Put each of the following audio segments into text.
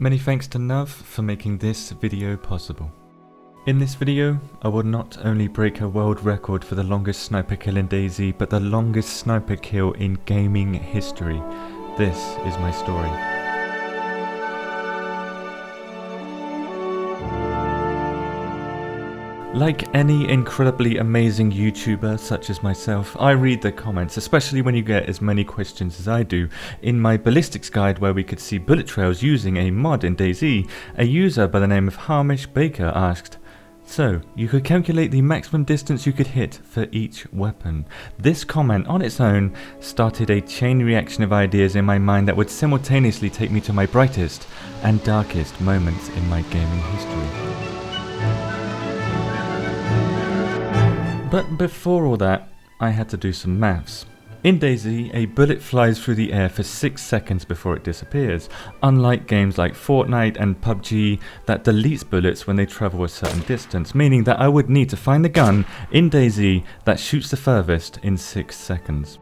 Many thanks to Nav for making this video possible. In this video, I will not only break a world record for the longest sniper kill in DayZ, but the longest sniper kill in gaming history. This is my story. Like any incredibly amazing YouTuber such as myself, I read the comments, especially when you get as many questions as I do. In my Ballistics guide where we could see bullet trails using a mod in DayZ, a user by the name of Hamish Baker asked, "So, you could calculate the maximum distance you could hit for each weapon." This comment on its own started a chain reaction of ideas in my mind that would simultaneously take me to my brightest and darkest moments in my gaming history. But before all that, I had to do some maths. In DayZ, a bullet flies through the air for 6 seconds before it disappears, unlike games like Fortnite and PUBG that deletes bullets when they travel a certain distance, meaning that I would need to find the gun in DayZ that shoots the furthest in 6 seconds.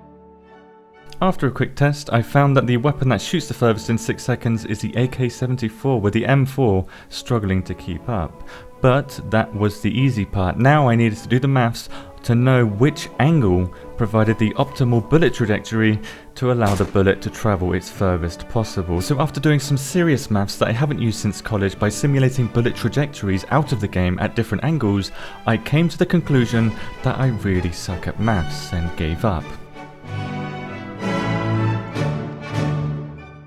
After a quick test, I found that the weapon that shoots the furthest in 6 seconds is the AK-74, with the M4 struggling to keep up. But that was the easy part. Now I needed to do the maths to know which angle provided the optimal bullet trajectory to allow the bullet to travel its furthest possible. So after doing some serious maths that I haven't used since college by simulating bullet trajectories out of the game at different angles, I came to the conclusion that I really suck at maths and gave up.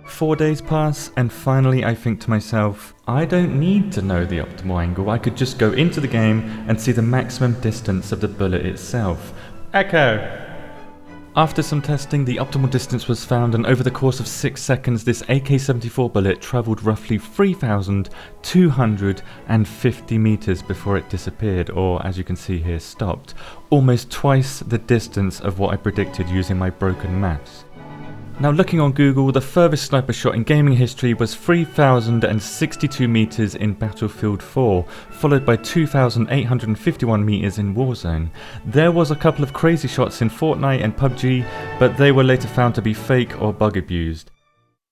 4 days pass, and finally I think to myself, I don't need to know the optimal angle, I could just go into the game and see the maximum distance of the bullet itself. Echo! After some testing, the optimal distance was found, and over the course of 6 seconds this AK-74 bullet travelled roughly 3,250 meters before it disappeared, or as you can see here, stopped. Almost twice the distance of what I predicted using my broken maths. Now looking on Google, the furthest sniper shot in gaming history was 3,062 meters in Battlefield 4, followed by 2,851 meters in Warzone. There was a couple of crazy shots in Fortnite and PUBG, but they were later found to be fake or bug abused.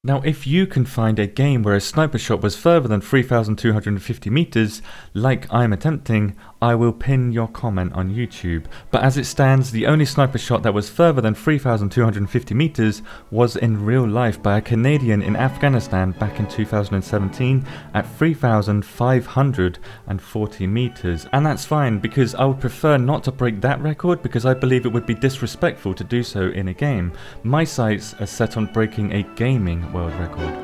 Now if you can find a game where a sniper shot was further than 3,250 meters, like I'm attempting, I will pin your comment on YouTube. But as it stands, the only sniper shot that was further than 3,250 meters was in real life by a Canadian in Afghanistan back in 2017 at 3,540 meters. And that's fine, because I would prefer not to break that record, because I believe it would be disrespectful to do so in a game. My sights are set on breaking a gaming world record.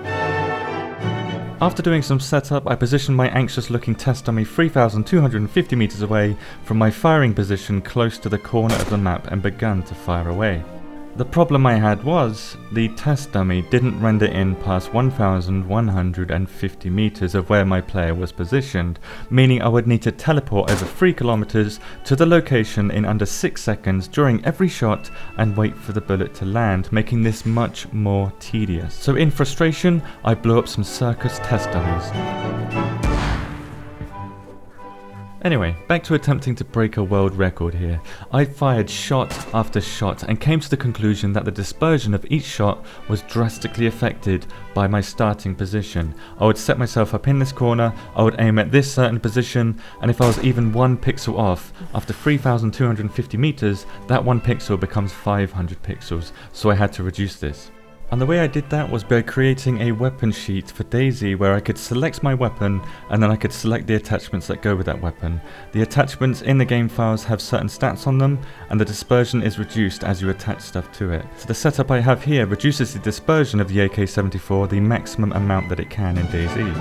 After doing some setup, I positioned my anxious looking test dummy 3,250 meters away from my firing position close to the corner of the map and began to fire away. The problem I had was, the test dummy didn't render in past 1,150 meters of where my player was positioned, meaning I would need to teleport over 3 kilometers to the location in under 6 seconds during every shot and wait for the bullet to land, making this much more tedious. So in frustration, I blew up some circus test dummies. Anyway, back to attempting to break a world record here. I fired shot after shot and came to the conclusion that the dispersion of each shot was drastically affected by my starting position. I would set myself up in this corner, I would aim at this certain position, and if I was even 1 pixel off, after 3,250 meters, that 1 pixel becomes 500 pixels, so I had to reduce this. And the way I did that was by creating a weapon sheet for DayZ where I could select my weapon and then I could select the attachments that go with that weapon. The attachments in the game files have certain stats on them, and the dispersion is reduced as you attach stuff to it. So the setup I have here reduces the dispersion of the AK-74 the maximum amount that it can in DayZ.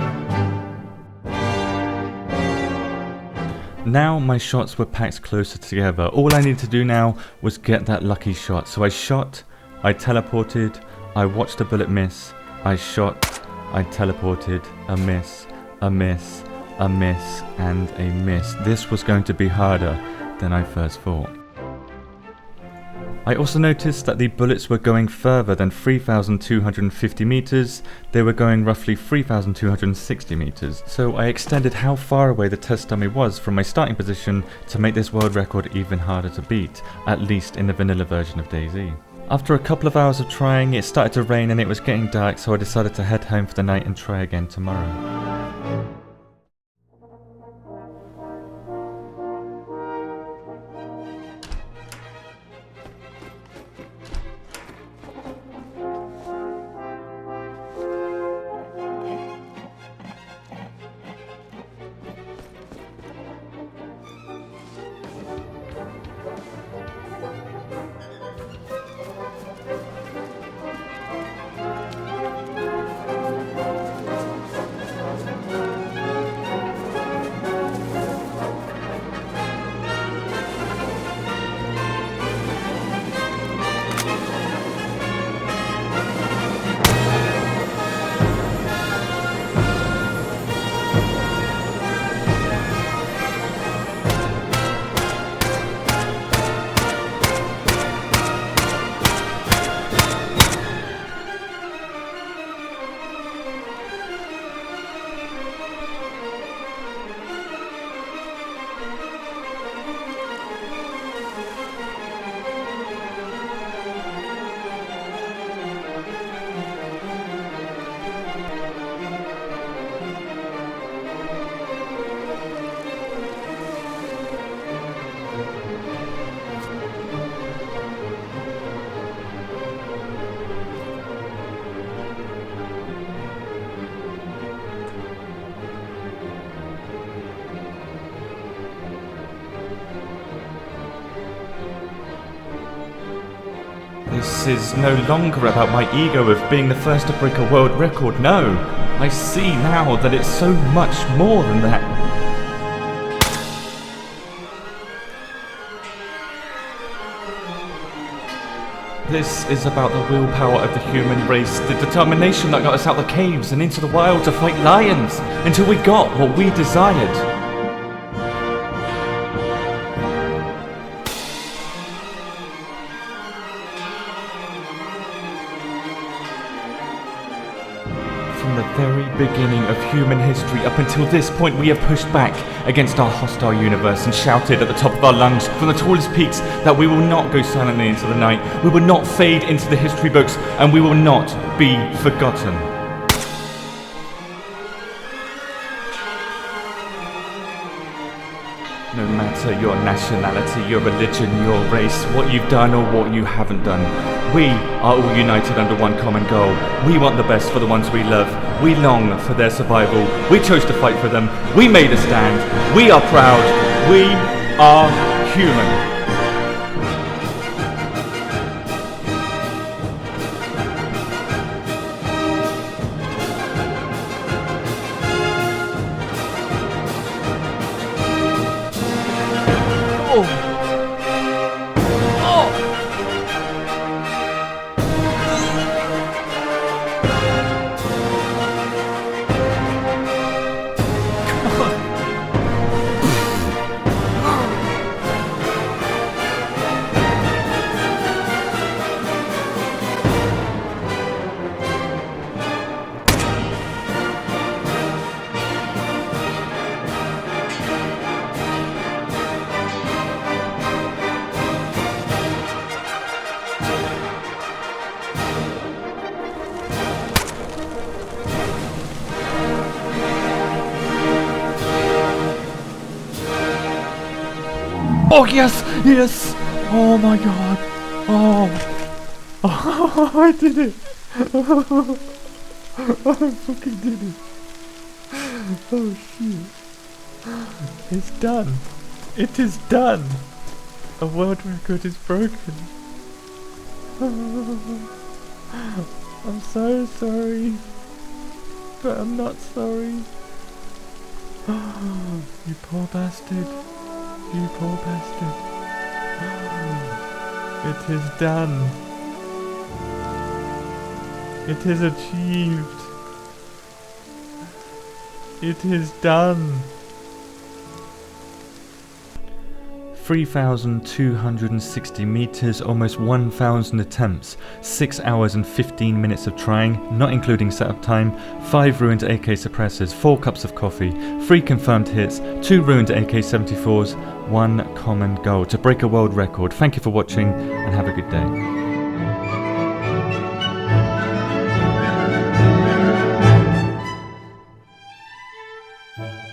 Now my shots were packed closer together. All I needed to do now was get that lucky shot. So I shot, I teleported, I watched a bullet miss, I shot, I teleported, a miss, a miss, a miss, and a miss. This was going to be harder than I first thought. I also noticed that the bullets were going further than 3,250 meters, they were going roughly 3,260 meters. So I extended how far away the test dummy was from my starting position to make this world record even harder to beat, at least in the vanilla version of DayZ. After a couple of hours of trying, it started to rain and it was getting dark, so I decided to head home for the night and try again tomorrow. This is no longer about my ego of being the first to break a world record. No, I see now that it's so much more than that. This is about the willpower of the human race, the determination that got us out the caves and into the wild to fight lions until we got what we desired. From the very beginning of human history up until this point, we have pushed back against our hostile universe and shouted at the top of our lungs from the tallest peaks that we will not go silently into the night, we will not fade into the history books, and we will not be forgotten. No matter your nationality, your religion, your race, what you've done or what you haven't done, we are all united under one common goal. We want the best for the ones we love. We long for their survival. We chose to fight for them. We made a stand. We are proud. We are human. Oh yes, yes! Oh my god! Oh, I did it! I fucking did it! Oh shit! It's done! It is done! A world record is broken! I'm so sorry, but I'm not sorry. You poor bastard! You poor bastard. It is done. It is achieved. It is done. 3,260 meters, almost 1,000 attempts, 6 hours and 15 minutes of trying, not including setup time, 5 ruined AK suppressors, 4 cups of coffee, 3 confirmed hits, 2 ruined AK-74s, 1 common goal to break a world record. Thank you for watching and have a good day. you.